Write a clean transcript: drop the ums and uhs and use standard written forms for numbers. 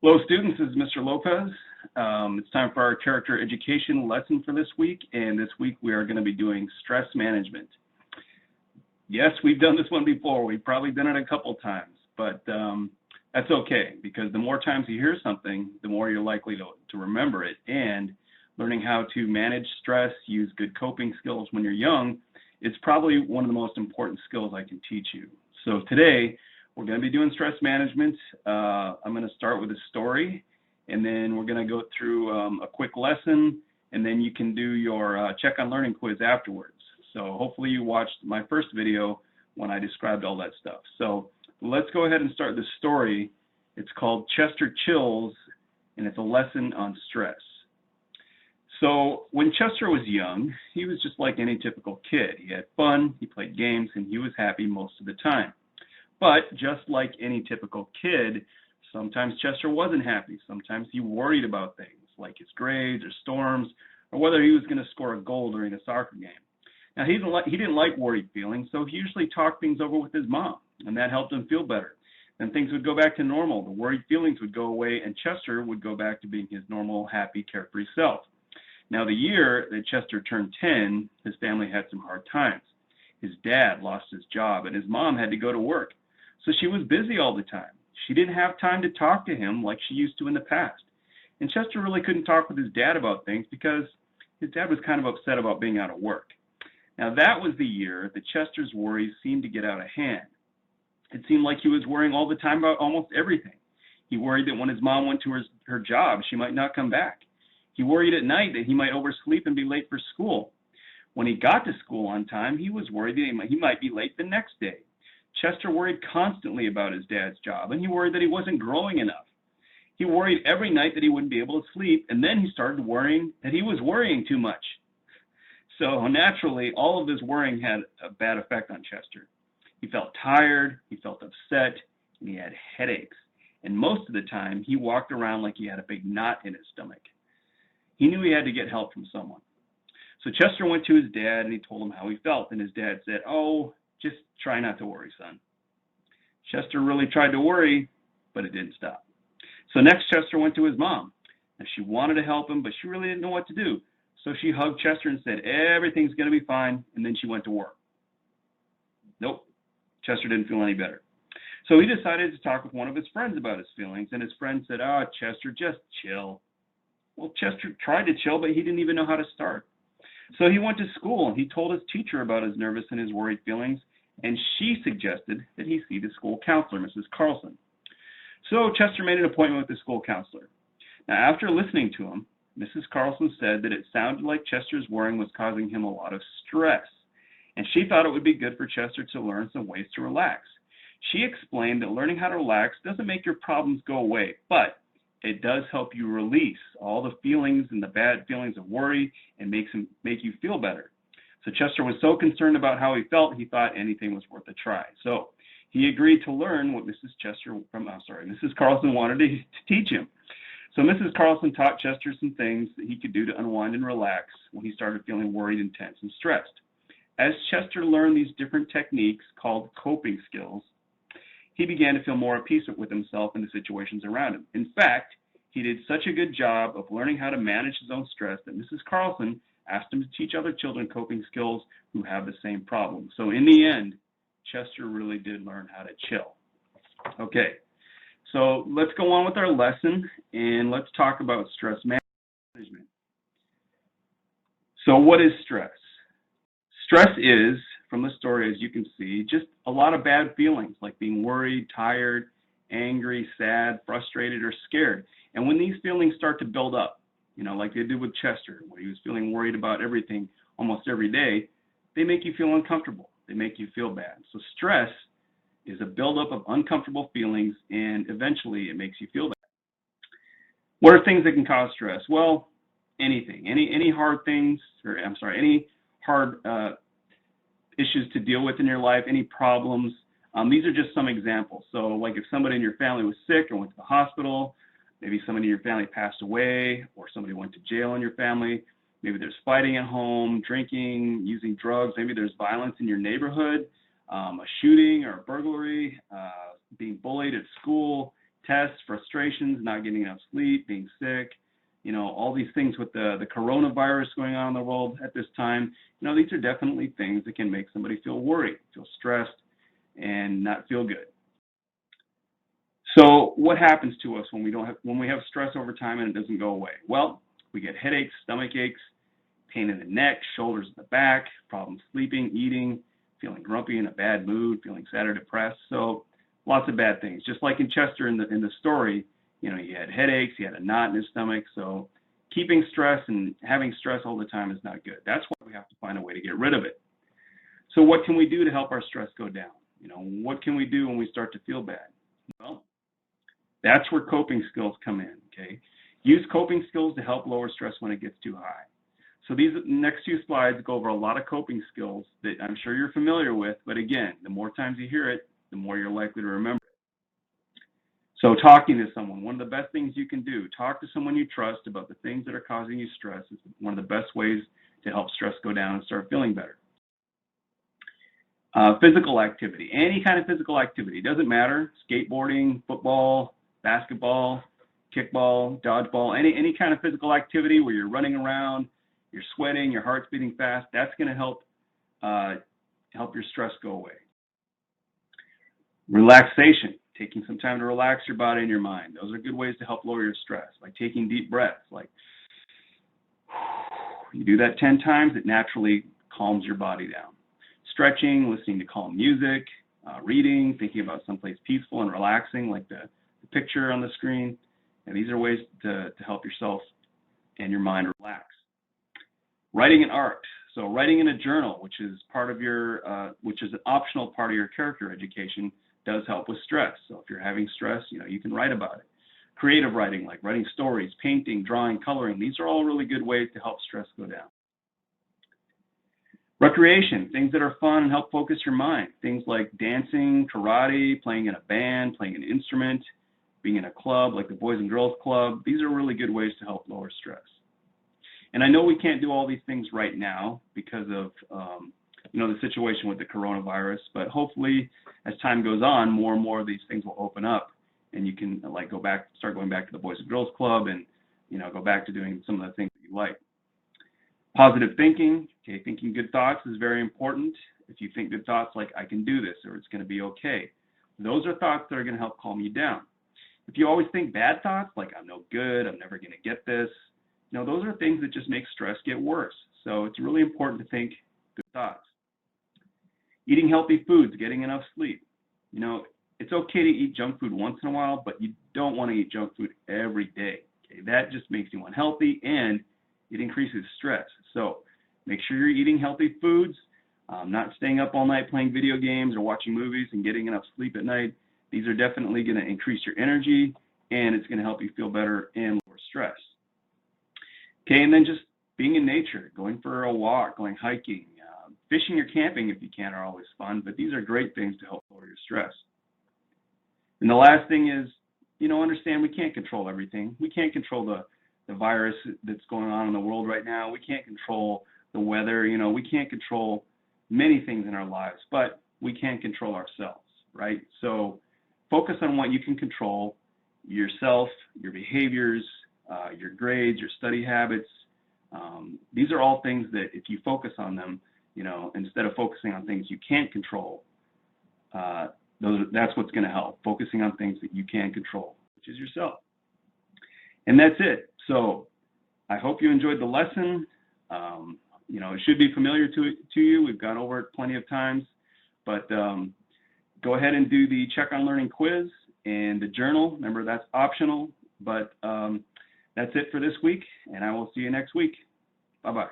Hello, students. This is Mr. Lopez. It's time for our character education lesson for this week, and this week we are going to be doing stress management. Yes, we've done this one before. We've probably done it a couple times, but that's okay, because the more times you hear something, the more you're likely to remember it. And learning how to manage stress, use good coping skills when you're young, is probably one of the most important skills I can teach you. So today, we're going to be doing stress management. I'm going to start with a story, and then we're going to go through a quick lesson, and then you can do your check on learning quiz afterwards. So hopefully you watched my first video when I described all that stuff. So let's go ahead and start the story. It's called Chester Chills, and it's a lesson on stress. So when Chester was young, he was just like any typical kid. He had fun, he played games, and he was happy most of the time. But just like any typical kid, sometimes Chester wasn't happy. Sometimes he worried about things like his grades or storms, or whether he was going to score a goal during a soccer game. Now, he didn't like worried feelings, so he usually talked things over with his mom, and that helped him feel better. Then things would go back to normal. The worried feelings would go away, and Chester would go back to being his normal, happy, carefree self. Now, the year that Chester turned 10, his family had some hard times. His dad lost his job, and his mom had to go to work. So she was busy all the time. She didn't have time to talk to him like she used to in the past. And Chester really couldn't talk with his dad about things because his dad was kind of upset about being out of work. Now, that was the year that Chester's worries seemed to get out of hand. It seemed like he was worrying all the time about almost everything. He worried that when his mom went to her job, she might not come back. He worried at night that he might oversleep and be late for school. When he got to school on time, he was worried that he might be late the next day. Chester worried constantly about his dad's job, and he worried that he wasn't growing enough. He worried every night that he wouldn't be able to sleep, and then he started worrying that he was worrying too much. So naturally, all of this worrying had a bad effect on Chester. He felt tired, he felt upset, and he had headaches. And most of the time, he walked around like he had a big knot in his stomach. He knew he had to get help from someone. So Chester went to his dad, and he told him how he felt, and his dad said, "Oh, just try not to worry, son." Chester really tried to worry, but it didn't stop. So next, Chester went to his mom. Now, she wanted to help him, but she really didn't know what to do. So she hugged Chester and said, "Everything's going to be fine," and then she went to work. Nope, Chester didn't feel any better. So he decided to talk with one of his friends about his feelings, and his friend said, "Oh, Chester, just chill." Well, Chester tried to chill, but he didn't even know how to start. So he went to school, and he told his teacher about his nervous and his worried feelings, and she suggested that he see the school counselor, Mrs. Carlson. So Chester made an appointment with the school counselor. Now, after listening to him, Mrs. Carlson said that it sounded like Chester's worrying was causing him a lot of stress, and she thought it would be good for Chester to learn some ways to relax. She explained that learning how to relax doesn't make your problems go away, but it does help you release all the feelings and the bad feelings of worry and make you feel better. So Chester was so concerned about how he felt, he thought anything was worth a try. So he agreed to learn what Mrs. Carlson wanted to teach him. So Mrs. Carlson taught Chester some things that he could do to unwind and relax when he started feeling worried and tense and stressed. As Chester learned these different techniques called coping skills, he began to feel more at peace with himself and the situations around him. In fact, he did such a good job of learning how to manage his own stress that Mrs. Carlson asked him to teach other children coping skills who have the same problem. So in the end, Chester really did learn how to chill. Okay, so let's go on with our lesson, and let's talk about stress management. So what is stress? Stress is, from the story, as you can see, just a lot of bad feelings like being worried, tired, angry, sad, frustrated, or scared. And when these feelings start to build up, like they did with Chester, where he was feeling worried about everything almost every day, they make you feel uncomfortable. They make you feel bad. So stress is a buildup of uncomfortable feelings, and eventually it makes you feel bad. What are things that can cause stress? Well, anything, any hard things, any hard issues to deal with in your life, any problems. These are just some examples. So like if somebody in your family was sick or went to the hospital, maybe somebody in your family passed away, or somebody went to jail in your family, maybe there's fighting at home, drinking, using drugs, maybe there's violence in your neighborhood, a shooting or a burglary, being bullied at school, tests, frustrations, not getting enough sleep, being sick, all these things with the coronavirus going on in the world at this time, these are definitely things that can make somebody feel worried, feel stressed, and not feel good. So what happens to us when we have stress over time and it doesn't go away? Well, we get headaches, stomach aches, pain in the neck, shoulders in the back, problems sleeping, eating, feeling grumpy, in a bad mood, feeling sad or depressed. So lots of bad things. Just like in Chester in the story, he had headaches, he had a knot in his stomach. So keeping stress and having stress all the time is not good. That's why we have to find a way to get rid of it. So what can we do to help our stress go down? What can we do when we start to feel bad? Well, that's where coping skills come in, okay? Use coping skills to help lower stress when it gets too high. So these next few slides go over a lot of coping skills that I'm sure you're familiar with, but again, the more times you hear it, the more you're likely to remember it. So talking to someone, one of the best things you can do, talk to someone you trust about the things that are causing you stress is one of the best ways to help stress go down and start feeling better. Physical activity, any kind of physical activity, doesn't matter, skateboarding, football, basketball, kickball, dodgeball, any kind of physical activity where you're running around, you're sweating, your heart's beating fast, that's going to help your stress go away. Relaxation, taking some time to relax your body and your mind. Those are good ways to help lower your stress, by taking deep breaths. Like, you do that 10 times, it naturally calms your body down. Stretching, listening to calm music, reading, thinking about someplace peaceful and relaxing, like the picture on the screen. And these are ways to help yourself and your mind relax. Writing and art. So writing in a journal, which is an optional part of your character education, does help with stress. So if you're having stress, you can write about it. Creative writing, like writing stories, painting, drawing, coloring, these are all really good ways to help stress go down. Recreation, things that are fun and help focus your mind. Things like dancing, karate, playing in a band, playing an instrument, being in a club like the Boys and Girls Club. These are really good ways to help lower stress. And I know we can't do all these things right now because of the situation with the coronavirus, but hopefully as time goes on, more and more of these things will open up, and you can start going back to the Boys and Girls Club, and go back to doing some of the things that you like. Positive thinking, okay, thinking good thoughts is very important. If you think good thoughts like, I can do this, or it's going to be okay, those are thoughts that are going to help calm you down. If you always think bad thoughts like, I'm no good, I'm never going to get this, those are things that just make stress get worse. So it's really important to think good thoughts. Eating healthy foods, getting enough sleep. It's okay to eat junk food once in a while, but you don't want to eat junk food every day. Okay? That just makes you unhealthy, and it increases stress. So make sure you're eating healthy foods, not staying up all night playing video games or watching movies, and getting enough sleep at night. These are definitely going to increase your energy, and it's going to help you feel better and lower stress. Okay, and then just being in nature, going for a walk, going hiking, fishing or camping if you can are always fun, but these are great things to help lower your stress. And the last thing is, understand we can't control everything. We can't control the virus that's going on in the world right now. We can't control the weather. We can't control many things in our lives, but we can control ourselves, right? So focus on what you can control: yourself, your behaviors, your grades, your study habits. These are all things that if you focus on them, instead of focusing on things you can't control, that's what's going to help, focusing on things that you can control, which is yourself. And that's it. So I hope you enjoyed the lesson. It should be familiar to you. We've gone over it plenty of times, but go ahead and do the Check on Learning quiz and the journal. Remember, that's optional, but that's it for this week, and I will see you next week. Bye-bye.